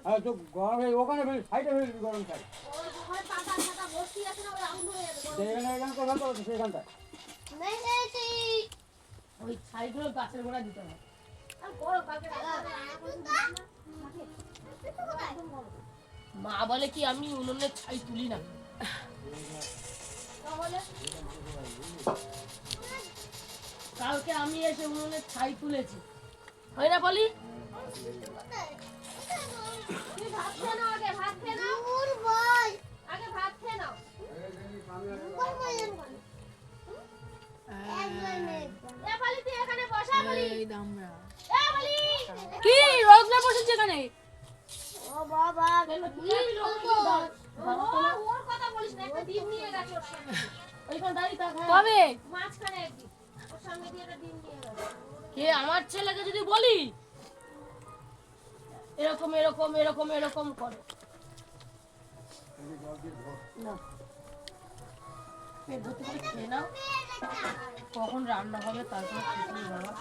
আর তো গরম ওখানে সাইডে গরম চাই এখানে কোথাও তো সেইখানটায় ওই ছাইগুলো গাছের গোড়া দিতে হবে। মা বলে কি আমি উনুনের ছাই তুলি না, কালকে আমি এসে উনুনের ছাই তুলেছি, হয় না বলি? কি রোজনা বসেছে এখানে? ও বাবা ওর কথা বলিস না, একটা ডিম নিয়ে গেছে ওর সঙ্গে। ওইখানে দাঁড়িয়ে থাক। কবে? মাঝখানে একদিন ওর সঙ্গে দিয়ে একটা ডিম নিয়ে গেছে। কে আমার ছেলেকে যদি বলি এরকম এরকম এরকম এরকম করে না, পেট ভর্তি করে খেয়ে নাও, কখন রান্না হবে তারপর খেতে হবে বাবা।